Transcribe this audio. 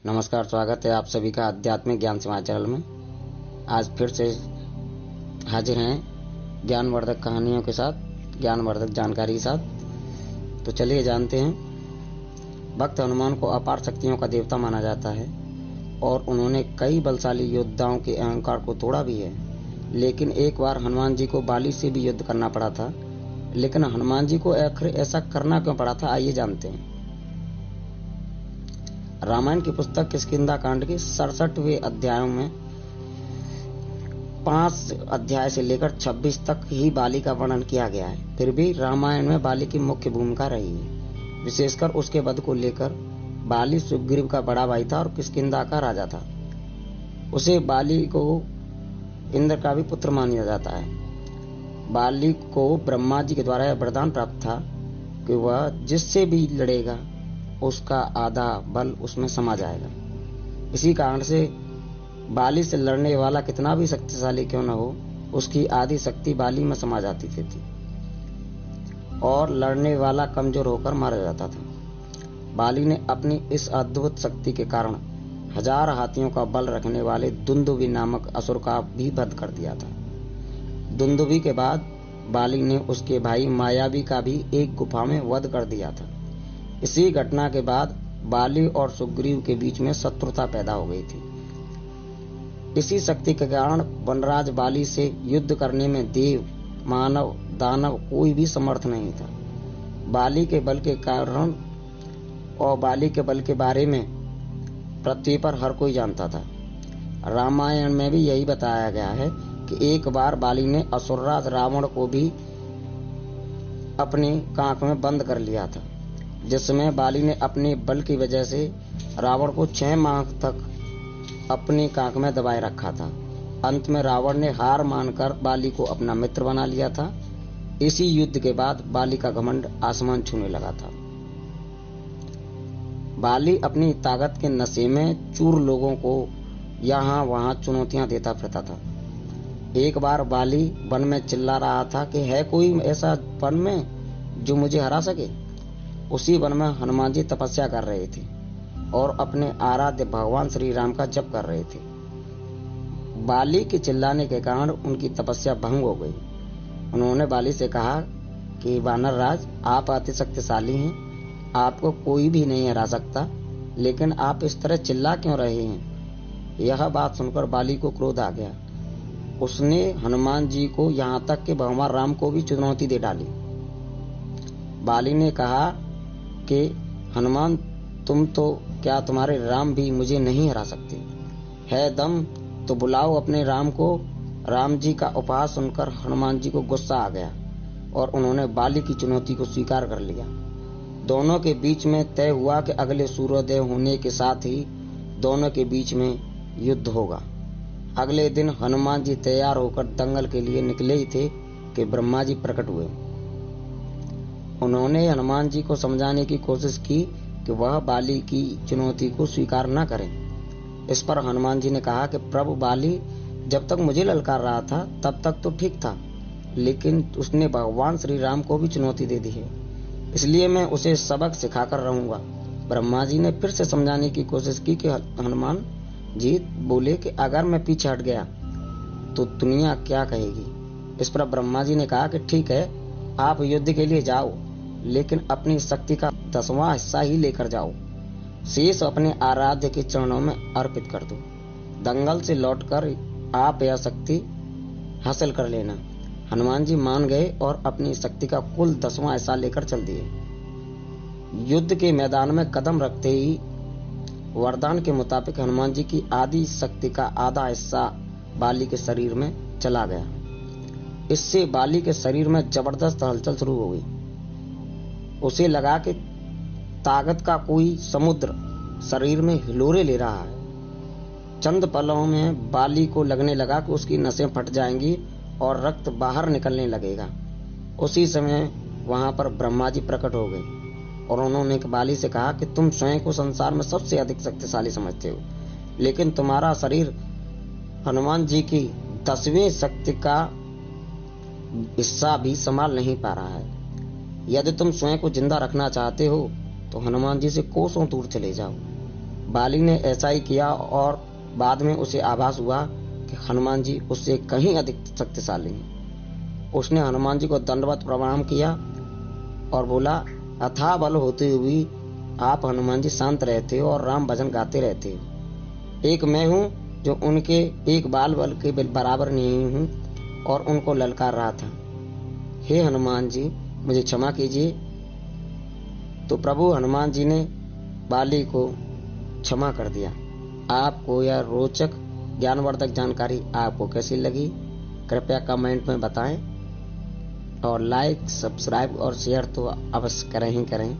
नमस्कार, स्वागत है आप सभी का आध्यात्मिक ज्ञान समाचार चैनल में। आज फिर से हाजिर हैं ज्ञानवर्धक कहानियों के साथ, ज्ञानवर्धक जानकारी के साथ। तो चलिए जानते हैं। भक्त हनुमान को अपार शक्तियों का देवता माना जाता है और उन्होंने कई बलशाली योद्धाओं के अहंकार को तोड़ा भी है। लेकिन एक बार हनुमान जी को बाली से भी युद्ध करना पड़ा था। लेकिन हनुमान जी को आखिर ऐसा करना क्यों पड़ा था, आइए जानते हैं। रामायण की पुस्तक किष्किंधा कांड के 67वें अध्यायों में 5 अध्याय से लेकर 26 तक ही बाली का वर्णन किया गया है। फिर भी रामायण में बाली की मुख्य भूमिका रही है। विशेषकर उसके वध को लेकर। बाली सुग्रीव का बड़ा भाई था और किष्किंधा का राजा था। उसे बाली को इंद्र का भी पुत्र माना जाता है। बाली को ब्रह्मा जी के द्वारा यह वरदान प्राप्त था कि वह जिससे भी लड़ेगा उसका आधा बल उसमें समा जाएगा। इसी कारण से बाली से लड़ने वाला कितना भी शक्तिशाली क्यों न हो, उसकी आधी शक्ति बाली में समा जाती थी और लड़ने वाला कमजोर होकर मारा जाता था। बाली ने अपनी इस अद्भुत शक्ति के कारण 1000 हाथियों का बल रखने वाले दुंदुभी नामक असुर का भी वध कर दिया था। दुंदुभी के बाद बाली ने उसके भाई मायावी का भी एक गुफा में वध कर दिया था। इसी घटना के बाद बाली और सुग्रीव के बीच में शत्रुता पैदा हो गई थी। इसी शक्ति के कारण वनराज बाली से युद्ध करने में देव, मानव, दानव कोई भी समर्थ नहीं था। बाली के बल के कारण और बाली के बल के बारे में पृथ्वी पर हर कोई जानता था। रामायण में भी यही बताया गया है कि एक बार बाली ने असुरराज रावण को भी अपनी कांख में बंद कर लिया था, जिसमें बाली ने अपने बल की वजह से रावण को 6 माह तक अपनी कांख में दबाए रखा था। अंत में रावण ने हार मानकर बाली को अपना मित्र बना लिया था। इसी युद्ध के बाद बाली का घमंड आसमान छूने लगा था। बाली अपनी ताकत के नशे में चूर लोगों को यहाँ वहाँ चुनौतियां देता फिरता था। एक बार बाली वन में चिल्ला रहा था कि है कोई ऐसा वन में जो मुझे हरा सके। उसी वन में हनुमान जी तपस्या कर रहे थे और अपने आराध्य भगवान श्री राम का जप कर रहे थे। बाली के चिल्लाने के कारण उनकी तपस्या भंग हो गई। उन्होंने बाली से कहा कि वानर राज, आप अति शक्तिशाली हैं, आपको कोई भी नहीं हरा सकता, लेकिन आप इस तरह चिल्ला क्यों रहे हैं। यह बात सुनकर बाली को क्रोध आ गया। उसने हनुमान जी को यहाँ तक कि भगवान राम को भी चुनौती दे डाली। बाली ने कहा कि हनुमान, तुम तो क्या तुम्हारे राम भी मुझे नहीं हरा सकते। है दम तो बुलाओ अपने राम को। राम जी का उपहास सुनकर हनुमान जी को गुस्सा आ गया और उन्होंने बाली की चुनौती को स्वीकार कर लिया। दोनों के बीच में तय हुआ कि अगले सूर्योदय होने के साथ ही दोनों के बीच में युद्ध होगा। अगले दिन हनुमान जी तैयार होकर दंगल के लिए निकले ही थे कि ब्रह्मा जी प्रकट हुए। उन्होंने हनुमान जी को समझाने की कोशिश की कि वह बाली की चुनौती को स्वीकार न करें। इस पर हनुमान जी ने कहा कि प्रभु, बाली जब तक मुझे ललकार रहा था तब तक तो ठीक था, लेकिन उसने भगवान श्री राम को भी चुनौती दे दी है, इसलिए मैं उसे सबक सिखाकर रहूंगा। ब्रह्मा जी ने फिर से समझाने की कोशिश की कि हनुमान जी बोले कि अगर मैं पीछे हट गया तो दुनिया क्या कहेगी। इस पर ब्रह्मा जी ने कहा कि ठीक है, आप युद्ध के लिए जाओ, लेकिन अपनी शक्ति का 10वां हिस्सा ही लेकर जाओ। शेष अपने आराध्य के चरणों में अर्पित कर दो। दंगल से लौटकर आप यह शक्ति हासिल कर लेना। हनुमान जी मान गए और अपनी शक्ति का कुल 10वां हिस्सा लेकर चल दिए। युद्ध के मैदान में कदम रखते ही वरदान के मुताबिक हनुमान जी की आधी शक्ति का आधा हिस्सा बाली के शरीर में चला गया। इससे बाली के शरीर में जबरदस्त हलचल शुरू हो गई। उसे लगा कि ताकत का कोई समुद्र शरीर में हिलोरे ले रहा है। चंद पलों में बाली को लगने लगा कि उसकी नसें फट जाएंगी और रक्त बाहर निकलने लगेगा। उसी समय वहां पर ब्रह्मा जी प्रकट हो गए और उन्होंने बाली से कहा कि तुम स्वयं को संसार में सबसे अधिक शक्तिशाली समझते हो, लेकिन तुम्हारा शरीर हनुमान जी की 10वीं शक्ति का हिस्सा भी संभाल नहीं पा रहा है। यदि तुम स्वयं को जिंदा रखना चाहते हो तो हनुमान जी से कोसों दूर चले जाओ। बाली ने ऐसा ही किया और बाद में उसे आभास हुआ कि हनुमान जी उससे कहीं अधिक शक्तिशाली हैं। उसने हनुमान जी को दंडवत प्रणाम किया और बोला, अथाह बल होते हुए आप हनुमान जी शांत रहते हो और राम भजन गाते रहते हो। एक मैं हूँ जो उनके एक बाल बल के बराबर नहीं हूँ और उनको ललकार रहा था। हे हनुमान जी, मुझे क्षमा कीजिए। तो प्रभु हनुमान जी ने बाली को क्षमा कर दिया। आपको यह रोचक ज्ञानवर्धक जानकारी आपको कैसी लगी, कृपया कमेंट में बताएं और लाइक, सब्सक्राइब और शेयर तो अवश्य करें ही करें।